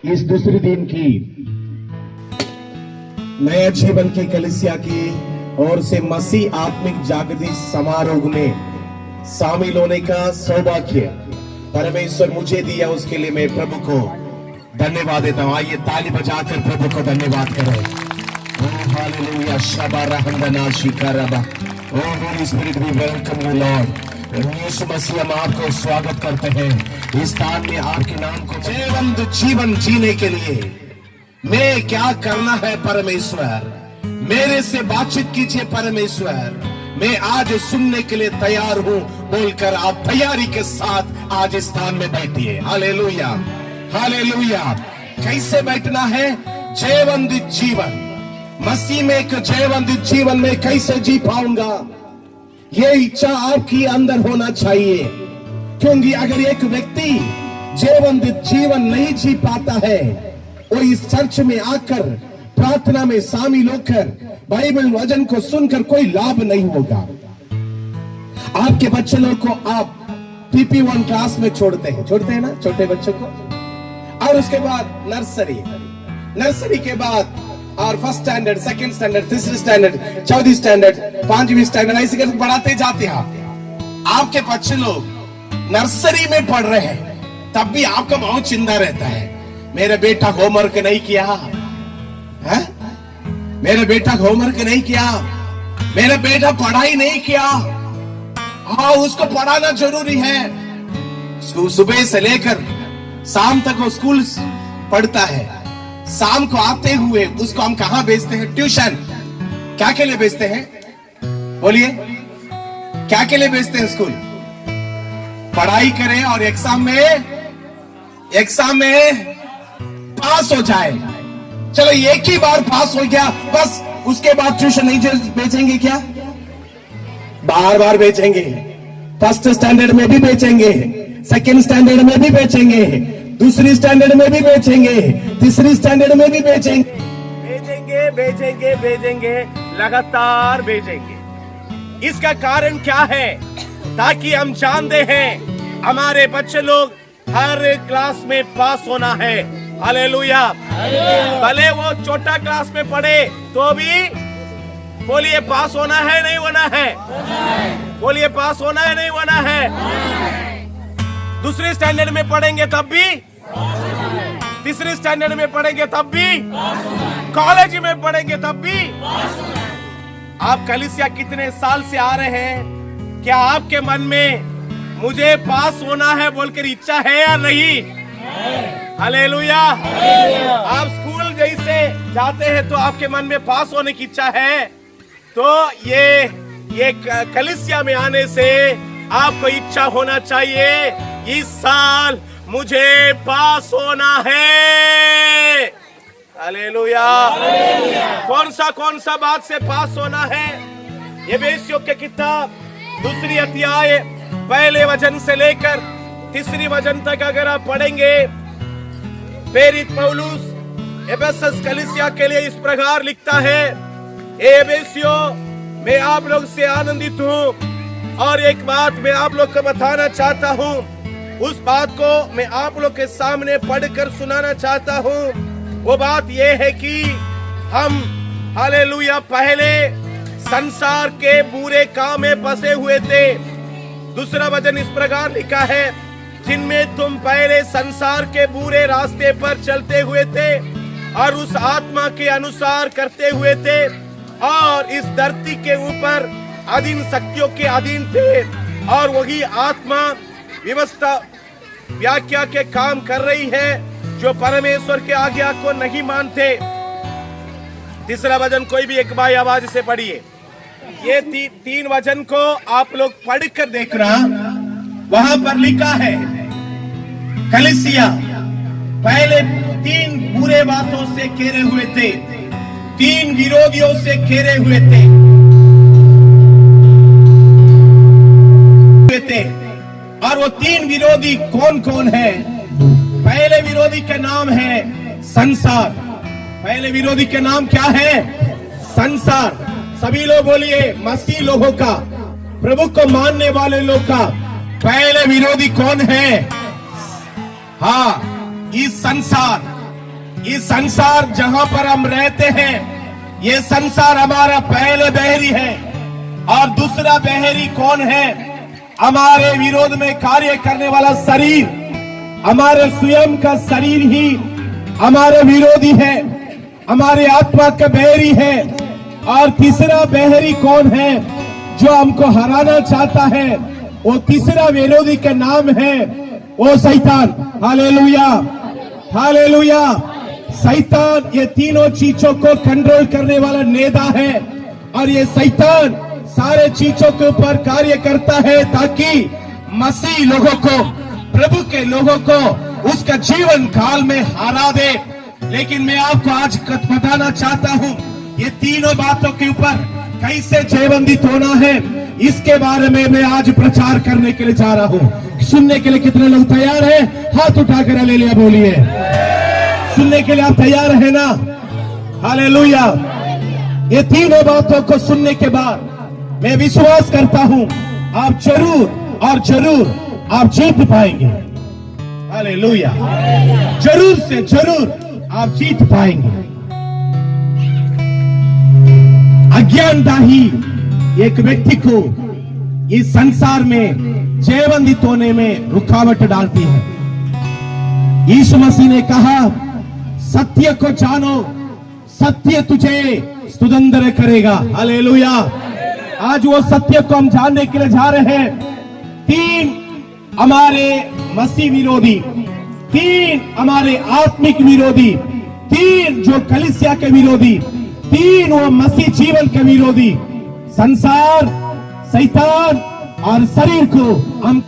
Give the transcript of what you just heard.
इस दूसरे दिन की नया जीवन की कलीसिया की ओर से मसीह आत्मिक जागृति समारोह में शामिल होने का सौभाग्य परमेश्वर मुझे दिया, उसके लिए मैं प्रभु को धन्यवाद देता हूं। आइए ताली बजाकर प्रभु को धन्यवाद करें। हालेलुया शबा रहमना शिकारबा। Oh holy spirit we welcome you Lord. यीशु मसीह हम आपको स्वागत करते हैं इस स्थान में। आपके नाम को जीवंत जीवन जीने के लिए मैं क्या करना है परमेश्वर, मेरे से बातचीत कीजिए परमेश्वर, मैं आज सुनने के लिए तैयार हूं बोलकर आप तैयारी के साथ आज इस स्थान में बैठिए। Hallelujah hallelujah. कैसे बैठना है? जीवंत जीवन मसीह में, एक जीवंत जीवन में कैसे जी पाऊंगा, ये इच्छा आपकी अंदर होना चाहिए। क्योंकि अगर एक व्यक्ति जीवंत जीवन नहीं जी पाता है, वो इस चर्च में आकर प्रार्थना में शामिल होकर बाइबल वचन को सुनकर कोई लाभ नहीं होगा। आपके बच्चे लोग को आप PP1 क्लास में छोड़ते हैं ना, छोटे बच्चों को, और उसके बाद नर्सरी के बाद और फर्स्ट स्टैंडर्ड, सेकंड स्टैंडर्ड, तीसरी स्टैंडर्ड, चौथी स्टैंडर्ड, पांचवी स्टैंडर्ड, ऐसे करके बढ़ाते जाते हैं। आपके बच्चे लोग नर्सरी में पढ़ रहे हैं, तब भी आपका बहुत चिंता रहता है, मेरा बेटा होमवर्क नहीं किया है, मेरा बेटा होमवर्क नहीं किया, मेरा बेटा पढ़ाई नहीं किया। हाँ, उसको पढ़ाना जरूरी है। सुबह से लेकर शाम तक वो स्कूल पढ़ता है, शाम को आते हुए उसको हम कहां भेजते हैं? ट्यूशन। क्या के लिए भेजते हैं? बोलिए, क्या के लिए भेजते हैं स्कूल? पढ़ाई करें और एग्जाम में पास हो जाए। चलो एक ही बार पास हो गया बस, उसके बाद ट्यूशन नहीं भेजेंगे क्या? बार बार भेजेंगे। फर्स्ट स्टैंडर्ड में भी भेजेंगे, सेकंड स्टैंडर्ड में भी भेजेंगे, दूसरी स्टैंडर्ड में भी भेजेंगे, तीसरी स्टैंडर्ड में भी भेजेंगे, लगातार भेजेंगे। इसका कारण क्या है? ताकि हम जानते हैं हमारे बच्चे लोग हर क्लास में पास होना है। हालेलुया। भले वो छोटा क्लास में पढ़े तो भी बोलिए पास होना है नहीं होना है? बोलिए पास होना है नहीं होना है? दूसरी स्टैंडर्ड में पढ़ेंगे तब भी, तीसरी स्टैंडर्ड में पढ़ेंगे तब भी, कॉलेज में पढ़ेंगे तब भी। आप कलीसिया कितने साल से आ रहे हैं? क्या आपके मन में मुझे पास होना है बोलकर इच्छा है या नहीं? हालेलुया। आप स्कूल जैसे जाते हैं तो आपके मन में पास होने की इच्छा है, तो ये कलीसिया में आने से आपको इच्छा होना चाहिए, इस साल मुझे पास होना है। हालेलुया। कौन सा बात से पास होना है? एफेसियों के किताब 2 अध्याय पहले वचन से लेकर 3 वचन तक अगर आप पढ़ेंगे, प्रेरित पौलुस एफेसस कलीसिया के लिए इस प्रकार लिखता है, एफेसियों मैं आप लोग से आनंदित हूँ और एक बात मैं आप लोग को बताना चाहता हूँ, उस बात को मैं आप लोग के सामने पढ़कर सुनाना चाहता हूँ। वो बात ये है कि हम हालेलुया पहले संसार के बुरे काम में फंसे हुए थे। दूसरा वचन इस प्रकार लिखा है, जिनमें तुम पहले संसार के बुरे रास्ते पर चलते हुए थे और उस आत्मा के अनुसार करते हुए थे और इस धरती के ऊपर अधीन शक्तियों के अधीन थे और वही आत्मा व्यवस्था व्याख्या के काम कर रही है जो परमेश्वर के आज्ञा को नहीं मानते। तीसरा वचन कोई भी एक बार आवाज से पढ़िए। ये 3 वचन को आप लोग पढ़कर देखना। वहां पर लिखा है, कलीसिया पहले 3 बुरे बातों से घेरे हुए थे, 3 विरोधियों से घेरे हुए थे और वो 3 विरोधी कौन कौन है? पहले विरोधी का नाम है संसार। पहले विरोधी का नाम क्या है? संसार। सभी लोग बोलिए, मसीह लोगों का, प्रभु को मानने वाले लोग का पहले विरोधी कौन है? हाँ, इस संसार इस संसार जहां पर हम रहते हैं, ये संसार हमारा पहले बहरी है, और दूसरा बहरी कौन है? हमारे विरोध में कार्य करने वाला शरीर, हमारे स्वयं का शरीर ही हमारे विरोधी है, हमारे आत्मा का बहरी है। और तीसरा बहरी कौन है जो हमको हराना चाहता है? वो तीसरा विरोधी का नाम है वो शैतान। Hallelujah, hallelujah. शैतान ये तीनों चीजों को कंट्रोल करने वाला नेता है, और ये शैतान सारे चीजों के ऊपर कार्य करता है ताकि मसीह लोगों को, प्रभु के लोगों को उसका जीवन काल में हरा दे। लेकिन मैं आपको आज बताना चाहता हूं, ये तीनों बातों के ऊपर कैसे जयवंदित होना है, इसके बारे में मैं आज प्रचार करने के लिए जा रहा हूं। सुनने के लिए कितने लोग तैयार हैं? हाथ उठाकर हालेलुया बोलिए। सुनने के लिए आप तैयार हैं ना? हालेलुया। ये तीनों बातों को सुनने के बाद मैं विश्वास करता हूं आप जरूर और जरूर आप जीत पाएंगे। हालेलुया। जरूर से जरूर आप जीत पाएंगे। अज्ञानता ही एक व्यक्ति को इस संसार में जयवंदित होने में रुकावट डालती है। यीशु मसीह ने कहा, सत्य को जानो, सत्य तुझे स्वतंत्र करेगा। हालेलुया। आज वो सत्य को हम जानने के लिए जा रहे हैं। 3 हमारे मसीह विरोधी, 3 हमारे आत्मिक विरोधी, 3 जो कलीसिया के विरोधी, 3 वो मसीह जीवन के विरोधी, संसार, शैतान और शरीर को हम